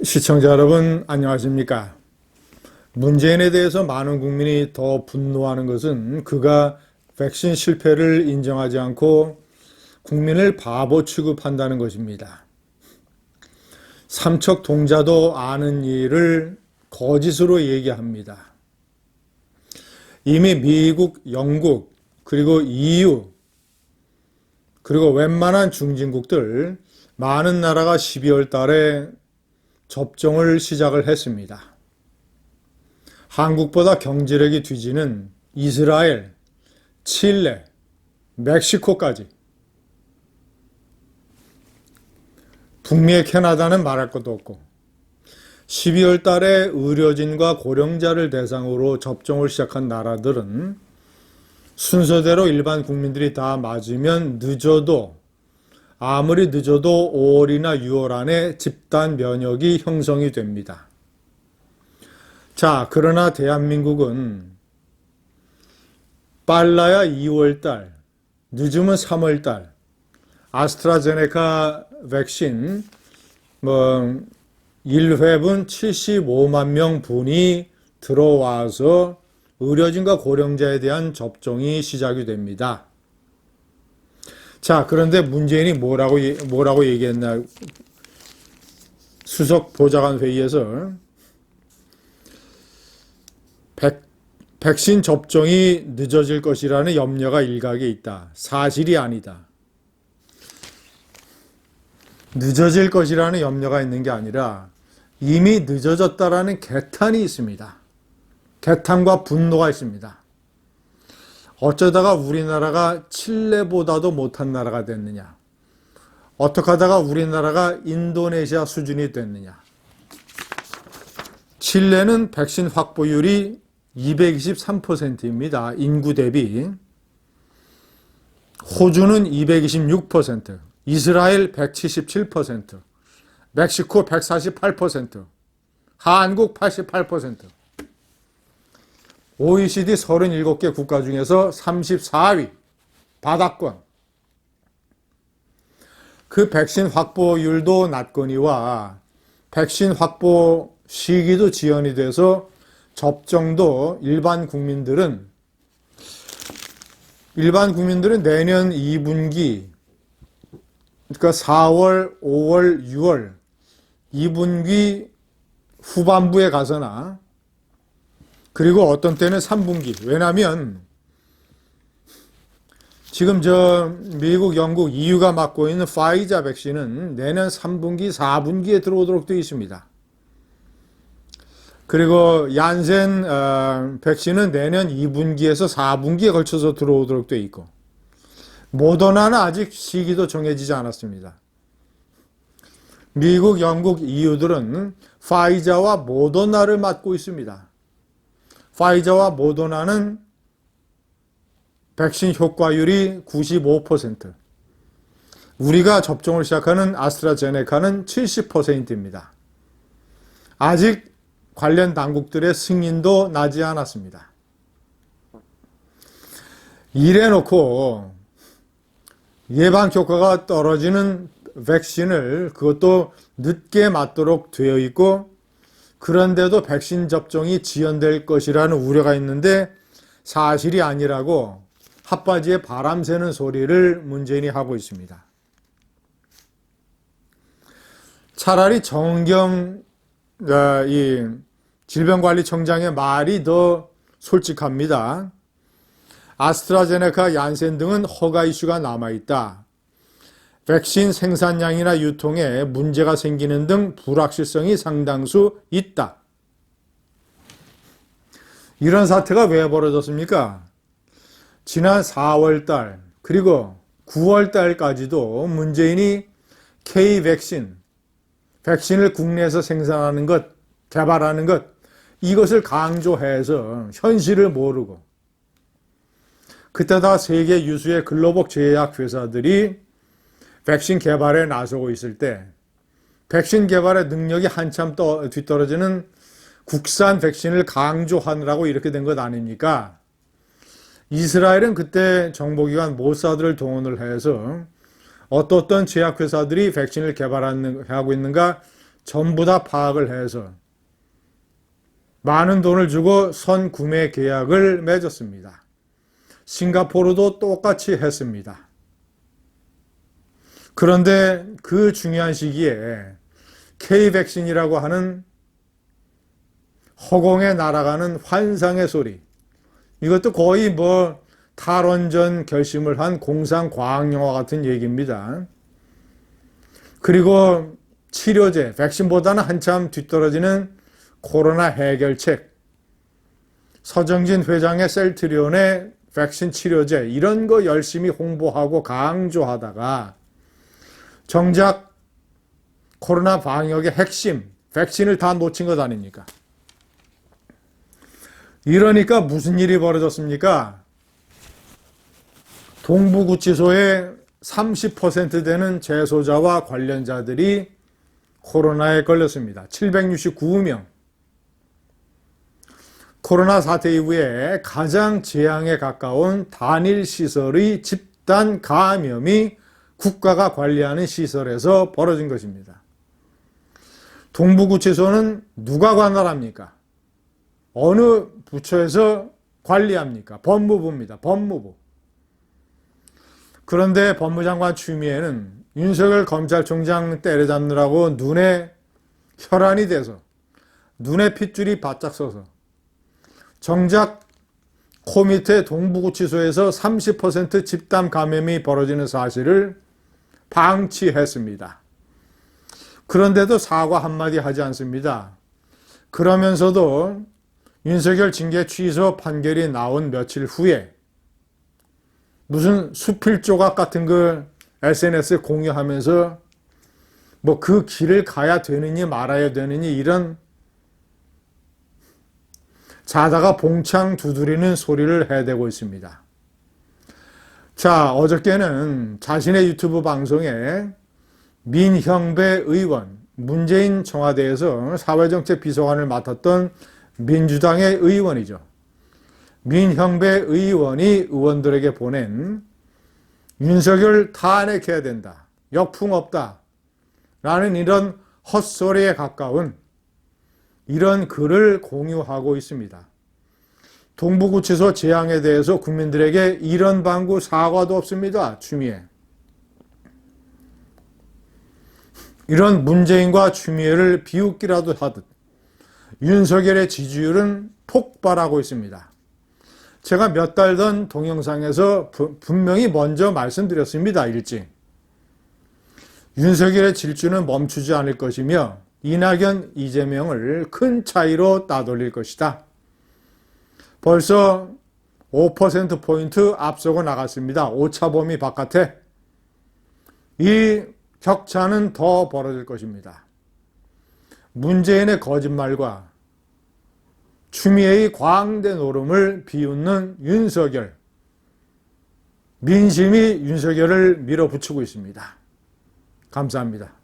시청자 여러분, 안녕하십니까? 문재인에 대해서 많은 국민이 더 분노하는 것은 그가 백신 실패를 인정하지 않고 국민을 바보 취급한다는 것입니다. 삼척 동자도 아는 일을 거짓으로 얘기합니다. 이미 미국, 영국, 그리고 EU, 그리고 웬만한 중진국들 많은 나라가 12월 달에 접종을 시작을 했습니다. 한국보다 경제력이 뒤지는 이스라엘, 칠레, 멕시코까지. 북미의 캐나다는 말할 것도 없고 12월 달에 의료진과 고령자를 대상으로 접종을 시작한 나라들은 순서대로 일반 국민들이 다 맞으면 아무리 늦어도 5월이나 6월 안에 집단 면역이 형성이 됩니다. 자, 그러나 대한민국은 빨라야 2월 달, 늦으면 3월 달, 아스트라제네카 백신 1회분 75만 명 분이 들어와서 의료진과 고령자에 대한 접종이 시작이 됩니다. 자, 그런데 문재인이 뭐라고 얘기했나? 수석 보좌관 회의에서 백신 접종이 늦어질 것이라는 염려가 일각에 있다. 사실이 아니다. 늦어질 것이라는 염려가 있는 게 아니라 이미 늦어졌다라는 개탄이 있습니다. 개탄과 분노가 있습니다. 어쩌다가 우리나라가 칠레보다도 못한 나라가 됐느냐? 어떻게 하다가 우리나라가 인도네시아 수준이 됐느냐? 칠레는 백신 확보율이 223%입니다. 인구 대비. 호주는 226%, 이스라엘 177%, 멕시코 148%, 한국 88%. OECD 37개 국가 중에서 34위, 바닥권. 그 백신 확보율도 낮거니와 백신 확보 시기도 지연이 돼서 접종도 일반 국민들은 내년 2분기, 그러니까 4월, 5월, 6월 2분기 후반부에 가서나 그리고 어떤 때는 3분기. 왜냐하면 지금 미국, 영국, EU가 맡고 있는 파이자 백신은 내년 3분기, 4분기에 들어오도록 되어 있습니다. 그리고 얀센 백신은 내년 2분기에서 4분기에 걸쳐서 들어오도록 되어 있고 모더나는 아직 시기도 정해지지 않았습니다. 미국, 영국, EU들은 파이자와 모더나를 맡고 있습니다. 파이자와 모더나는 백신 효과율이 95%, 우리가 접종을 시작하는 아스트라제네카는 70%입니다. 아직 관련 당국들의 승인도 나지 않았습니다. 이래놓고 예방 효과가 떨어지는 백신을 그것도 늦게 맞도록 되어 있고 그런데도 백신 접종이 지연될 것이라는 우려가 있는데 사실이 아니라고 핫바지에 바람 새는 소리를 문재인이 하고 있습니다. 차라리 정은경 이 질병관리청장의 말이 더 솔직합니다. 아스트라제네카, 얀센 등은 허가 이슈가 남아있다. 백신 생산량이나 유통에 문제가 생기는 등 불확실성이 상당수 있다. 이런 사태가 왜 벌어졌습니까? 지난 4월달 그리고 9월달까지도 문재인이 백신을 국내에서 생산하는 것, 개발하는 것, 이것을 강조해서 현실을 모르고 그때다 세계 유수의 글로벌 제약회사들이 백신 개발에 나서고 있을 때 백신 개발의 능력이 한참 뒤떨어지는 국산 백신을 강조하느라고 이렇게 된 것 아닙니까? 이스라엘은 그때 정보기관 모사드를 동원을 해서 어떤 제약회사들이 백신을 개발하고 있는가 전부 다 파악을 해서 많은 돈을 주고 선구매 계약을 맺었습니다. 싱가포르도 똑같이 했습니다. 그런데 그 중요한 시기에 K-백신이라고 하는 허공에 날아가는 환상의 소리, 이것도 거의 뭐 탈원전 결심을 한 공상과학영화 같은 얘기입니다. 그리고 치료제, 백신보다는 한참 뒤떨어지는 코로나 해결책, 서정진 회장의 셀트리온의 백신 치료제, 이런 거 열심히 홍보하고 강조하다가 정작 코로나 방역의 핵심, 백신을 다 놓친 것 아닙니까? 이러니까 무슨 일이 벌어졌습니까? 동부구치소의 30% 되는 재소자와 관련자들이 코로나에 걸렸습니다. 769명. 코로나 사태 이후에 가장 재앙에 가까운 단일 시설의 집단 감염이 국가가 관리하는 시설에서 벌어진 것입니다. 동부구치소는 누가 관할합니까? 어느 부처에서 관리합니까? 법무부입니다. 법무부. 그런데 법무장관 추미애는 윤석열 검찰총장 때려잡느라고 눈에 혈안이 돼서 눈에 핏줄이 바짝 서서 정작 코 밑에 동부구치소에서 30% 집단 감염이 벌어지는 사실을 방치했습니다. 그런데도 사과 한마디 하지 않습니다. 그러면서도 윤석열 징계 취소 판결이 나온 며칠 후에 무슨 수필 조각 같은 걸 SNS에 공유하면서 뭐 그 길을 가야 되느니 말아야 되느니 이런 자다가 봉창 두드리는 소리를 해대고 있습니다. 자, 어저께는 자신의 유튜브 방송에 민형배 의원, 문재인 청와대에서 사회정책 비서관을 맡았던 민주당의 의원이죠. 민형배 의원이 의원들에게 보낸 윤석열 탄핵해야 된다, 역풍 없다 라는 이런 헛소리에 가까운 이런 글을 공유하고 있습니다. 동부구치소 재앙에 대해서 국민들에게 이런 방구 사과도 없습니다. 추미애. 이런 문재인과 추미애를 비웃기라도 하듯 윤석열의 지지율은 폭발하고 있습니다. 제가 몇 달 전 동영상에서 분명히 먼저 말씀드렸습니다. 일찍. 윤석열의 질주는 멈추지 않을 것이며 이낙연, 이재명을 큰 차이로 따돌릴 것이다. 벌써 5%포인트 앞서고 나갔습니다. 오차범위 바깥에. 이 격차는 더 벌어질 것입니다. 문재인의 거짓말과 추미애의 광대 노름을 비웃는 윤석열. 민심이 윤석열을 밀어붙이고 있습니다. 감사합니다.